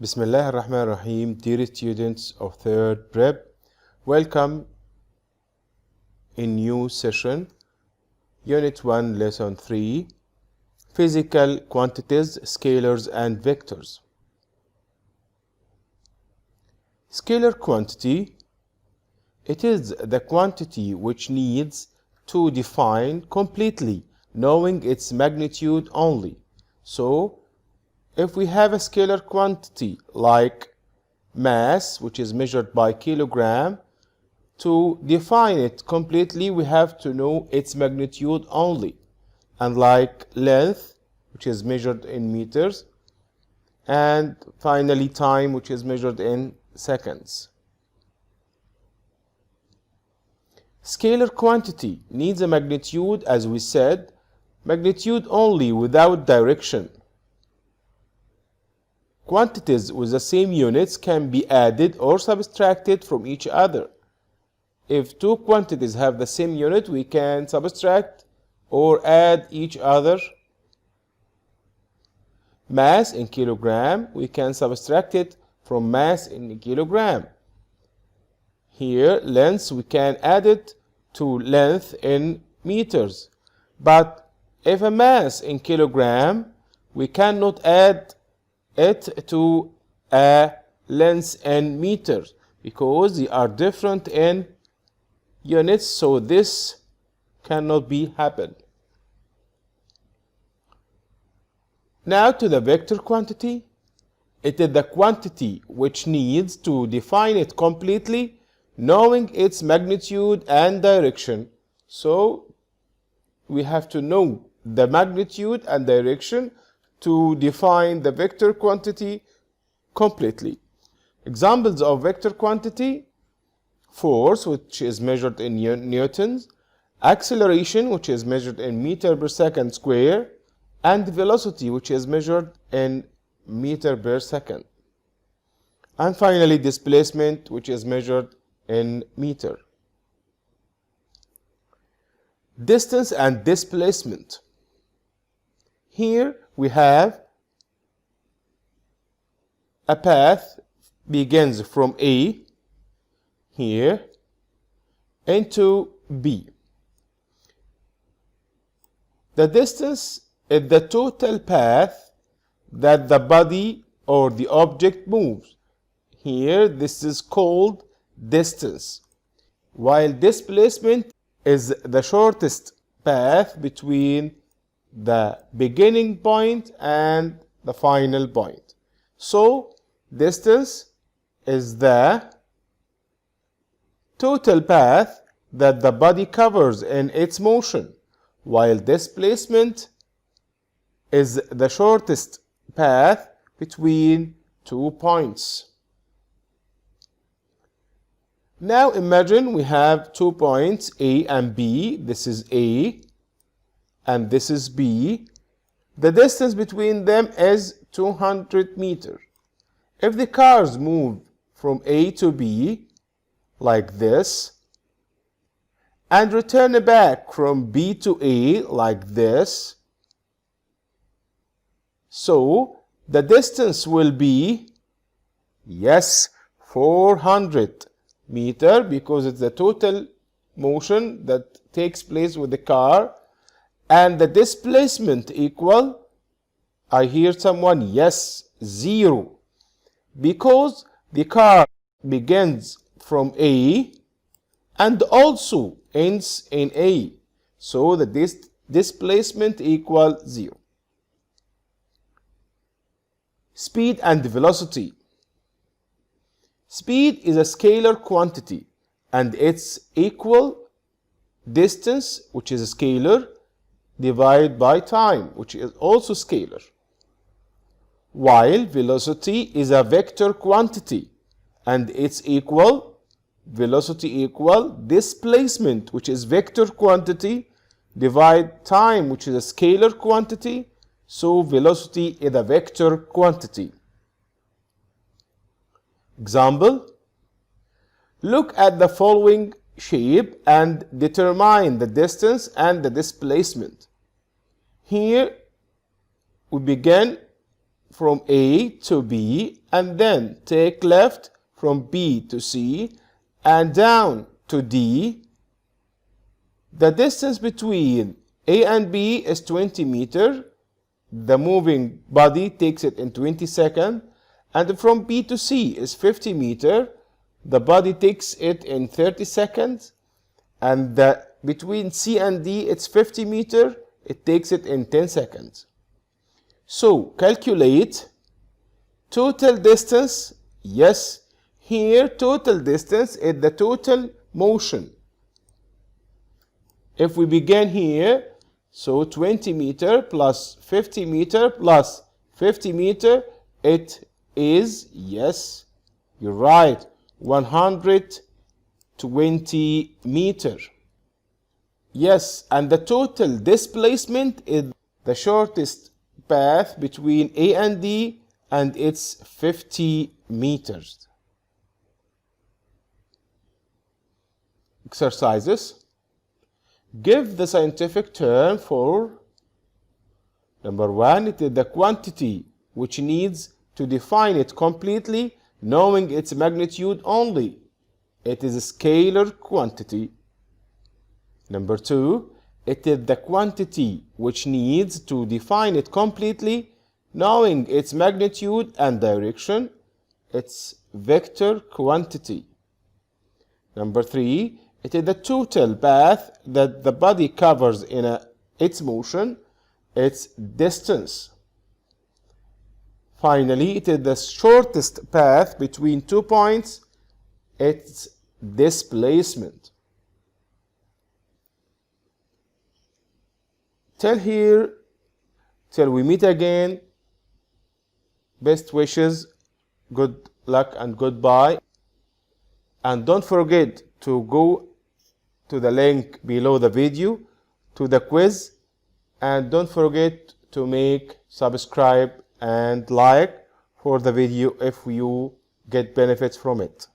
Bismillah ar-Rahman ar-Rahim, dear students of 3rd Prep, welcome in new session, Unit 1, Lesson 3, Physical Quantities, Scalars and Vectors. Scalar quantity, it is the quantity which needs to define completely, knowing its magnitude only. So, if we have a scalar quantity like mass, which is measured by kilogram, to define it completely, we have to know its magnitude only. And like length, which is measured in meters, and finally time, which is measured in seconds. Scalar quantity needs a magnitude, as we said, magnitude only without direction. Quantities with the same units can be added or subtracted from each other. If two quantities have the same unit, we can subtract or add each other. Mass in kilogram, we can subtract it from mass in kilogram. Here, length, we can add it to length in meters. But if a mass in kilogram, we cannot add it to a length in meters because they are different in units, so this cannot be happen. Now to the vector quantity. It is the quantity which needs to define it completely, knowing its magnitude and direction. So we have to know the magnitude and direction to define the vector quantity completely. Examples of vector quantity: force, which is measured in newtons, acceleration, which is measured in meter per second square, and velocity, which is measured in meter per second. And finally, displacement, which is measured in meter. Distance and displacement. Here we have a path begins from A here into B. The distance is the total path that the body or the object moves. Here this is called distance, while displacement is the shortest path between the beginning point and the final point. So distance is the total path that the body covers in its motion, while displacement is the shortest path between 2 points. Now imagine we have 2 points, A and B. This is A and this is B. The distance between them is 200 meters. If the cars move from A to B like this and return back from B to A like this, so the distance will be, yes, 400 meters, because it's the total motion that takes place with the car. And the displacement equal, I hear someone, yes, 0, because the car begins from A and also ends in A. So the displacement equal 0. Speed and velocity. Speed is a scalar quantity and it's equal distance, which is a scalar, divided by time, which is also scalar. While velocity is a vector quantity and it's equal, velocity equal displacement, which is vector quantity, divide time, which is a scalar quantity. So velocity is a vector quantity. Example: look at the following shape and determine the distance and the displacement. Here we begin from A to B, and then take left from B to C and down to D. The distance between A and B is 20 meters. The moving body takes it in 20 seconds. And from B to C is 50 meters. The body takes it in 30 seconds. And between C and D it's 50 meters. It takes it in 10 seconds. So calculate total distance. Yes, here total distance is the total motion. If we begin here, so 20 meters plus 50 meters plus 50 meters, it is, yes, you're right, 120 meters. Yes, and the total displacement is the shortest path between A and D, and it's 50 meters. Exercises. Give the scientific term for number 1. It is the quantity which needs to define it completely, knowing its magnitude only. It is a scalar quantity. Number 2. It is the quantity which needs to define it completely, knowing its magnitude and direction. It's vector quantity. Number 3. It is the total path that the body covers in its motion. It's distance. Finally, it is the shortest path between 2 points. It's displacement. Till here, till we meet again, best wishes, good luck and goodbye. And don't forget to go to the link below the video to the quiz, and don't forget to make subscribe and like for the video if you get benefits from it.